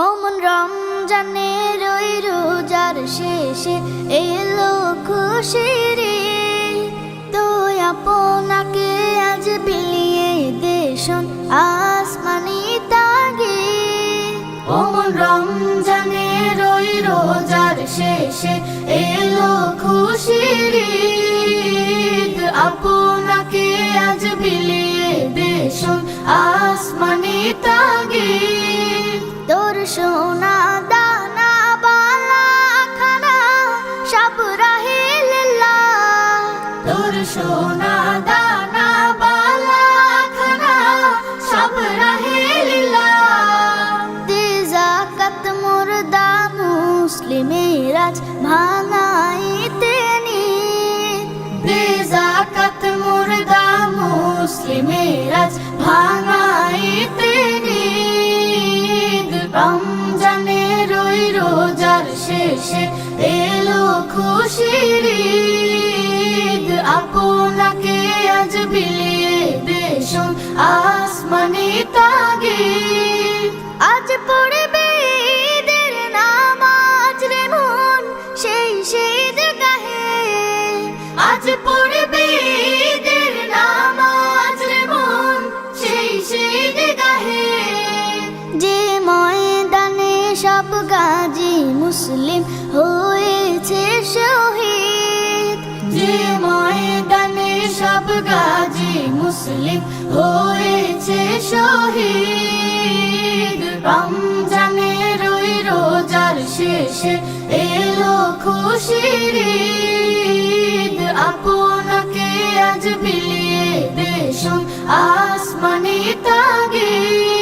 অমন রমজানের ওই রোজার শেষে এলো খুশির ঈদ। তো আপনাকে আজ বিলিয়ে দেশন আসমানি তাগিদ। অমন রমজানের ওই রোজার শেষে এলো খুশির ঈদ। আপনাকে আজ বিলিয়ে দেশন আসমানি তাগিদ। তোর সোনা দানা বালা খানা সব রাহিল্লাহ। তোর সোনা দানা বালা খানা সব রাহিল্লাহ। দে যাকাত মুর্দা মুসলিমের আজ ভাঙাইতে নিদ। দে যাকাত মুর্দা মুসলিমের আজ ভাঙাইতে নিদ। রমজানের ওই রোজার শেষে এলো খুশির ঈদ। আপনাকে আজ বিলিয়ে দেশন আসমানি তাগিদ। আজ পড়বে ঈদের নামাজ রে মন সেই ঈদগাহে। আজ পড়বে ঈদের নামাজ রে মন সেই ঈদগাহে। যে ময়দানে সব গাজী মুসলিম হয়েছে শহীদ। যে ময়দানে সব গাজী মুসলিম হয়েছে শহীদ। রমজানের ওই রোজার শেষে এলো খুশির ঈদ। আপনাকে আজ বিলিয়ে দেশন আসমানি তাগিদ।